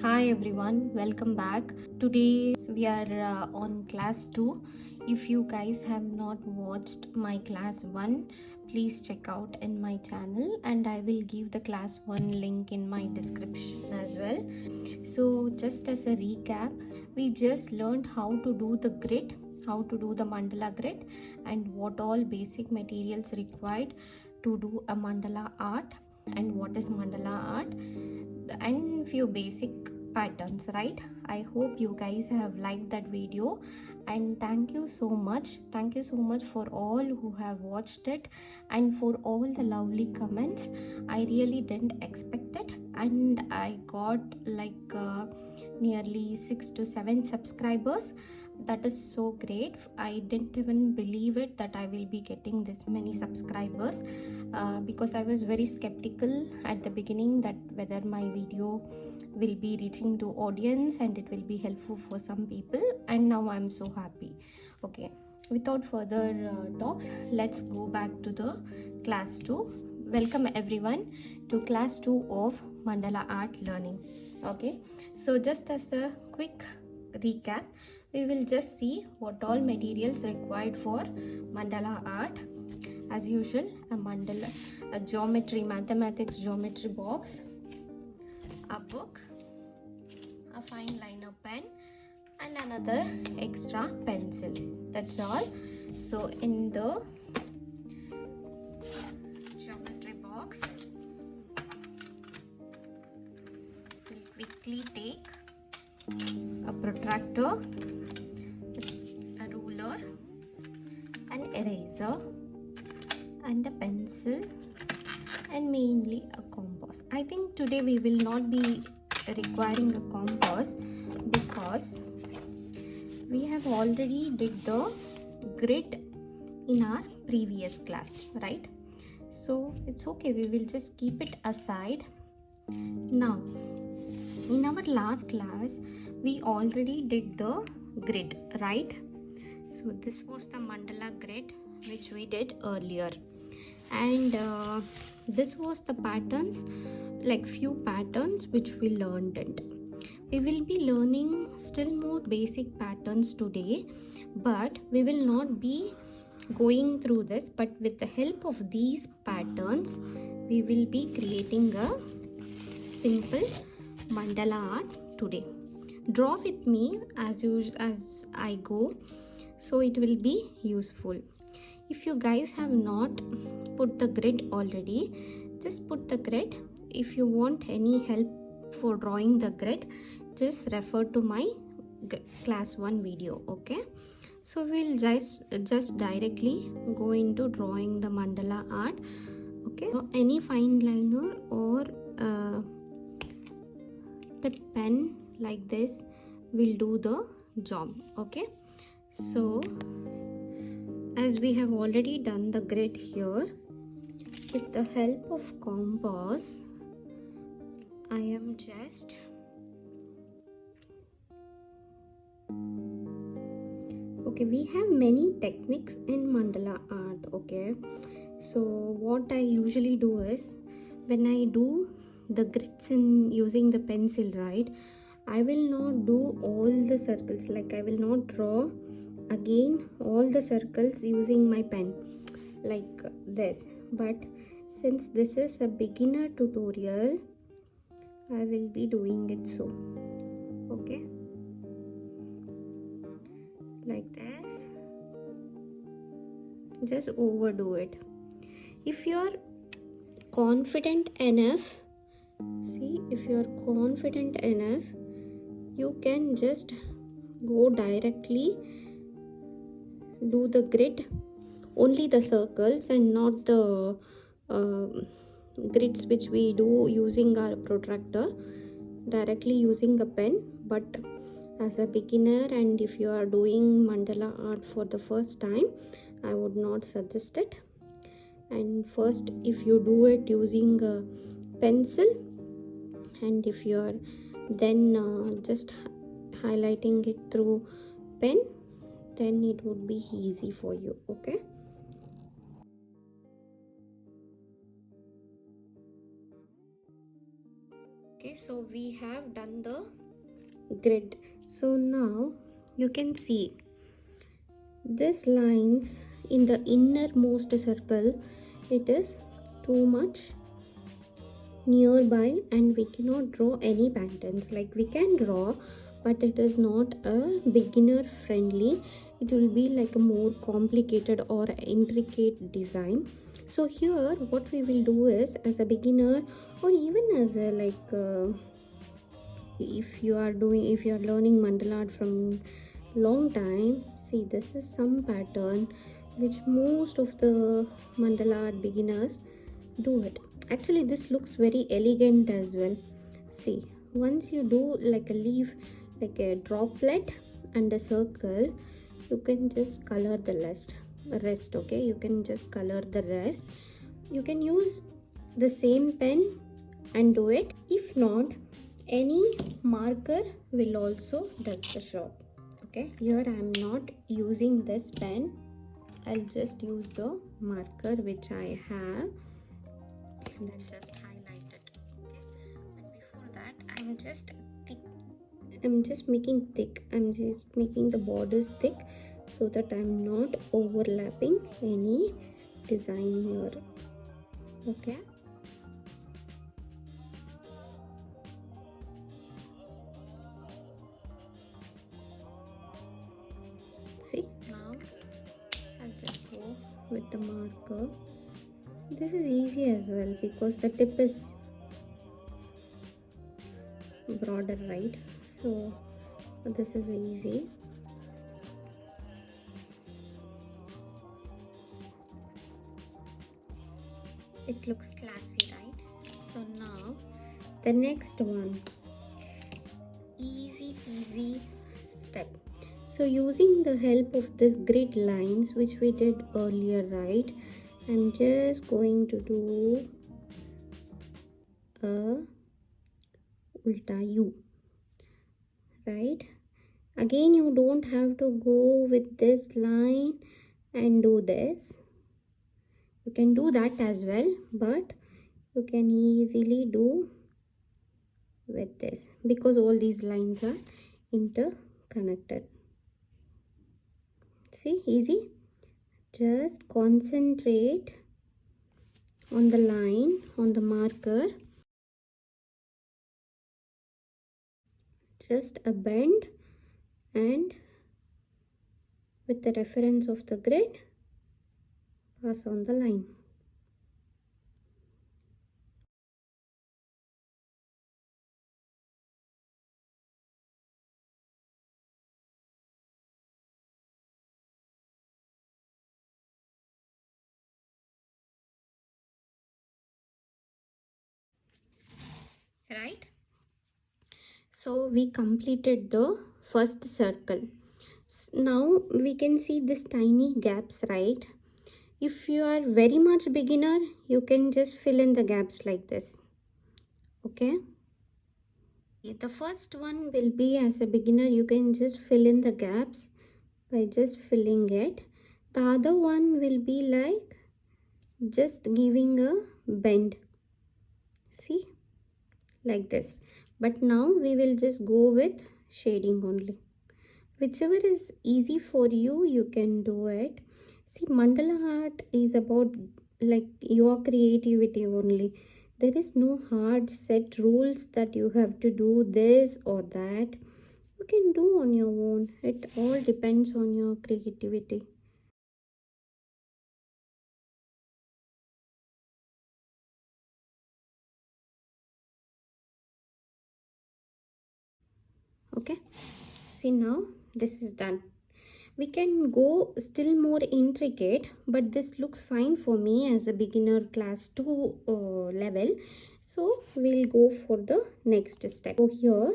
Hi everyone, welcome back. Today we are on class 2. If you guys have not watched my class 1, please check out in my channel and I will give the class 1 link in my description as well. So just as a recap, we just learned how to do the grid, how to do the mandala grid and what all basic materials required to do a mandala art and what is mandala art and few basic patterns, right? I hope you guys have liked that video and thank you so much for all who have watched it and for all the lovely comments. I really didn't expect it and I got like nearly 6 to 7 subscribers. That is so great. I didn't even believe it that I will be getting this many subscribers because I was very skeptical at the beginning that whether my video will be reaching to audience and it will be helpful for some people, and now I'm so happy. Okay, without further talks, let's go back to the class 2. Welcome everyone to class 2 of Mandala Art learning. Okay, so just as a quick recap, we will just see what all materials required for mandala art. As usual, a mathematics geometry box, a book, a fine liner pen and another extra pencil. That's all. So in the geometry box, we'll quickly take a protractor, a ruler, an eraser and a pencil and mainly a compass. I think today we will not be requiring a compass because we have already did the grid in our previous class, right? So it's okay, we will just keep it aside. Now in our last class we already did the grid, right? So this was the mandala grid which we did earlier, and this was the patterns, like few patterns which we learned. And we will be learning still more basic patterns today, but we will not be going through this, but with the help of these patterns we will be creating a simple mandala art today. Draw with me as I go, so it will be useful. If you guys have not put the grid already, just put the grid. If you want any help for drawing the grid, just refer to my class 1 video. Okay, so we'll just directly go into drawing the mandala art. Okay, so any fine liner or the pen like this will do the job. Okay, so as we have already done the grid here, with the help of compass, I am just okay. We have many techniques in mandala art. Okay, so what I usually do is when I do the grids in using the pencil, right, I will not do all the circles, like I will not draw again all the circles using my pen like this. But since this is a beginner tutorial, I will be doing it so. Okay, like this. Just overdo it. If you are confident enough, see, if you are confident enough, you can just go directly do the grid, only the circles and not the grids which we do using our protractor, directly using a pen. But as a beginner, and if you are doing mandala art for the first time, I would not suggest it. And first, if you do it using a pencil, and if you are then just highlighting it through pen, then it would be easy for you. Okay, so we have done the grid. So now you can see this lines in the innermost circle, it is too much nearby and we cannot draw any patterns. Like we can draw, but it is not a beginner friendly. It will be like a more complicated or intricate design. So here what we will do is, as a beginner or even as a if you are learning mandala art from long time, see this is some pattern which most of the mandala art beginners do it. Actually this looks very elegant as well. See, once you do like a leaf, like a droplet and a circle, you can just color the rest. Okay, you can just color the rest. You can use the same pen and do it. If not, any marker will also does the job. Okay, here I am not using this pen. I'll just use the marker which I have and I'll just highlight it. Okay, and before that I'm just making thick. I'm just making the borders thick so that I'm not overlapping any design here. Okay, see, now I'll just go with the marker. This is easy as well because the tip is broader, right? So this is easy. It looks classy, right? So now the next one, easy peasy step. So using the help of this grid lines which we did earlier, right, I'm just going to do a ulta U, right? Again, you don't have to go with this line and do this. You can do that as well, but you can easily do with this because all these lines are interconnected. See, easy. Just concentrate on the line, on the marker. Just a bend and with the reference of the grid, pass on the line. Right? So we completed the first circle. Now we can see this tiny gaps, right? If you are very much beginner, you can just fill in the gaps like this. Okay? The first one will be, as a beginner, you can just fill in the gaps by just filling it. The other one will be like just giving a bend. See? Like this. But now we will just go with shading only. Whichever is easy for you, you can do it. See, mandala art is about like your creativity only. There is no hard set rules that you have to do this or that. You can do on your own. It all depends on your creativity. Okay, see, now this is done. We can go still more intricate, but this looks fine for me as a beginner class 2 level. So we'll go for the next step. So here,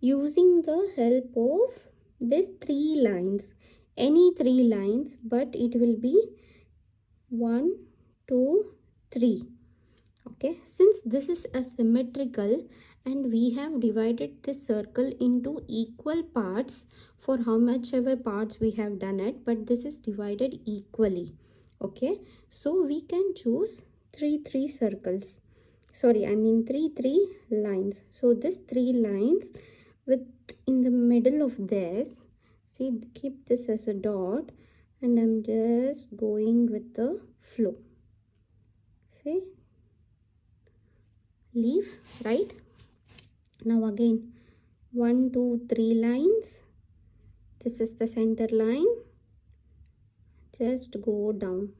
using the help of these 3 lines, any 3 lines, but it will be 1, 2, 3. Okay, since this is a symmetrical and we have divided this circle into equal parts for how much ever parts we have done it, but this is divided equally. Okay, so we can choose 3 circles. sorry, I mean three lines. So this 3 lines with in the middle of this, see, keep this as a dot, and I'm just going with the flow. See, leaf, right? Now again, 1 2 3 lines. This is the center line. Just go down,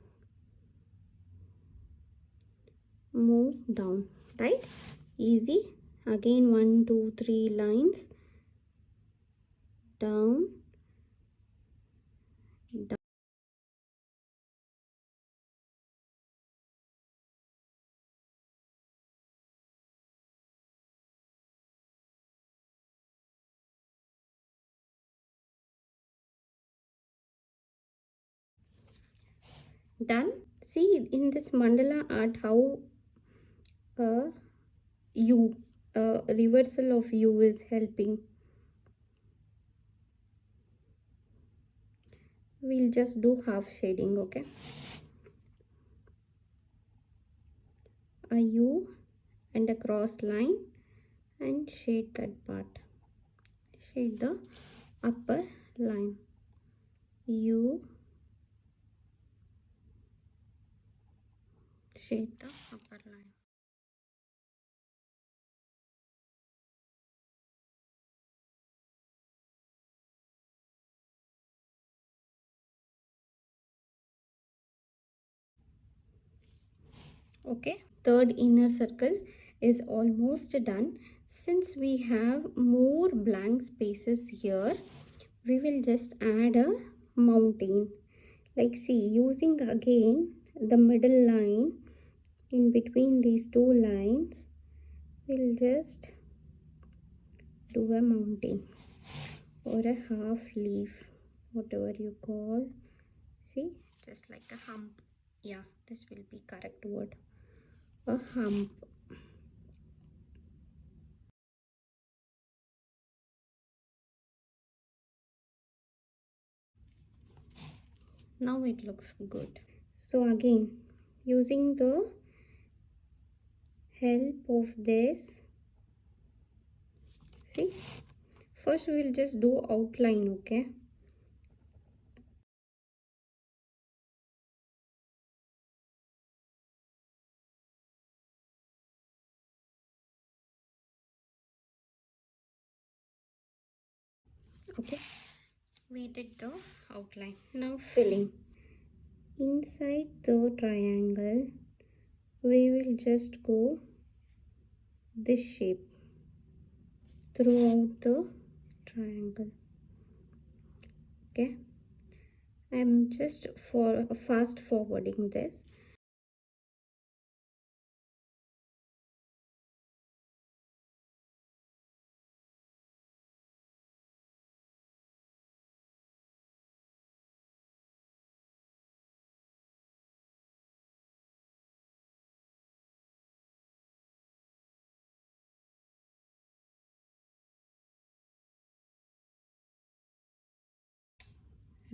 move down, right? Easy. Again, 1 2 3 lines down, down. Done. See, in this mandala art, how a U, a reversal of U is helping. We'll just do half shading, okay? A U and a cross line, and shade that part. Shade the upper line. U, shade the upper line. Okay, third inner circle is almost done. Since we have more blank spaces here, we will just add a mountain. Like, see, using again the middle line in between these 2 lines, we'll just do a mountain or a half leaf, whatever you call. See, just like a hump. Yeah, this will be correct word. A hump. Now it looks good. So again, using the help of this, see, first we'll just do outline, okay? Okay, we did the outline. Now filling. Inside the triangle, we will just go this shape throughout the triangle. Okay, I'm just for fast forwarding this.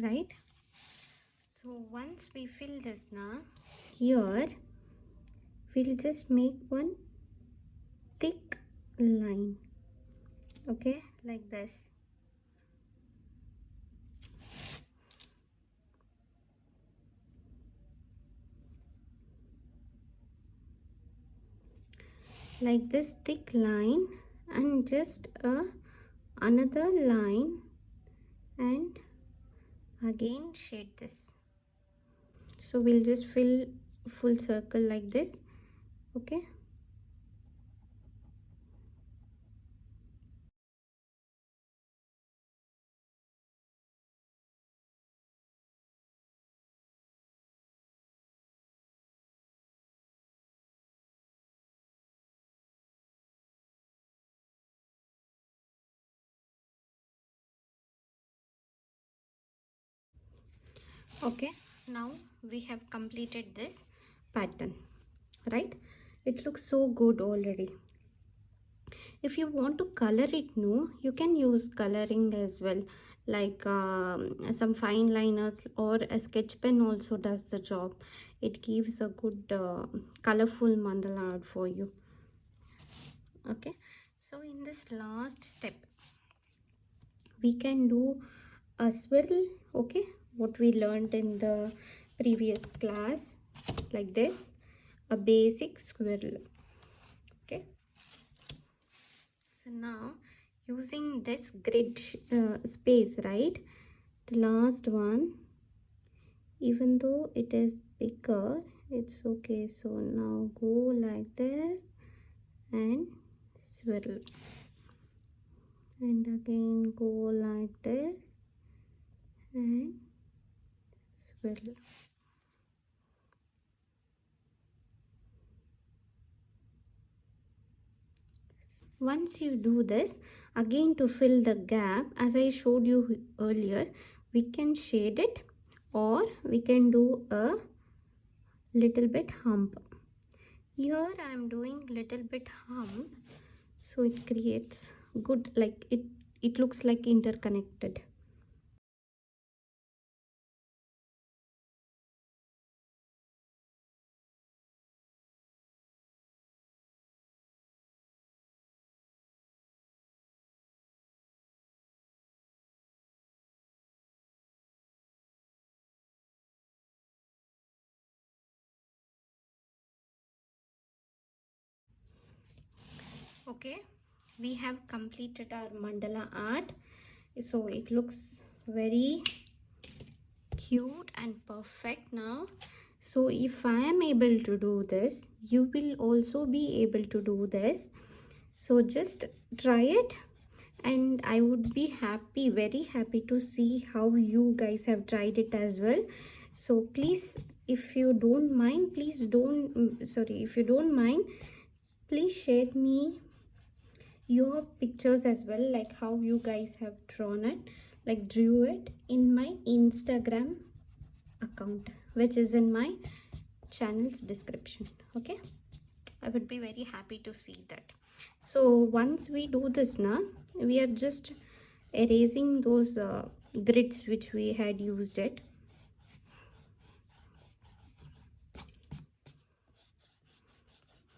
Right, so once we fill this now, here we'll just make one thick line, okay, like this. Like this thick line, and just another line, and again shade this. So we'll just fill full circle like this, okay? Okay, now we have completed this pattern, right? It looks so good already. If you want to color it, no, you can use coloring as well, like some fine liners, or a sketch pen also does the job. It gives a good colorful mandala art for you. Okay, so in this last step we can do a swirl. Okay, what we learned in the previous class, like this, a basic swirl. Okay, so now using this grid space, right, the last one, even though it is bigger, it's okay. So now go like this and swirl, and again go like this and swirl. Once you do this, again to fill the gap, as I showed you earlier, we can shade it, or we can do a little bit hump. Here I am doing little bit hump, so it creates good, like it looks like interconnected. Okay, we have completed our mandala art, so it looks very cute and perfect now. So if I am able to do this, you will also be able to do this. So just try it, and I would be happy, very happy to see how you guys have tried it as well. So please, if you don't mind, please don't sorry, if you don't mind, please share me your pictures as well, like how you guys have drawn it, like drew it, in my Instagram account, which is in my channel's description. Okay, I would be very happy to see that. So once we do this now, we are just erasing those grids which we had used it.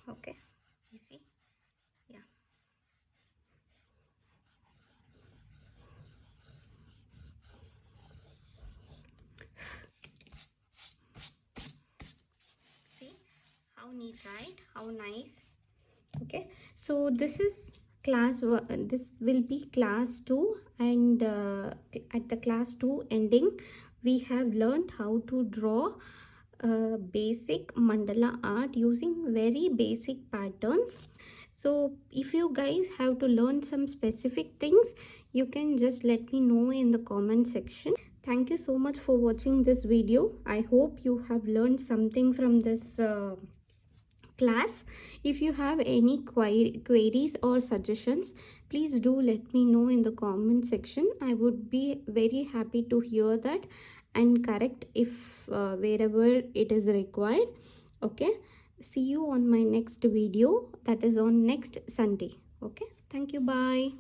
Okay, you see, yeah. See how neat, right? How nice. Okay, so this is this will be class 2, and at the class 2 ending, we have learned how to draw basic mandala art using very basic patterns. So if you guys have to learn some specific things, you can just let me know in the comment section. Thank you so much for watching this video. I hope you have learned something from this class. If you have any queries or suggestions, please do let me know in the comment section. I would be very happy to hear that and correct if wherever it is required. Okay, see you on my next video, that is on next Sunday. Okay, thank you, bye.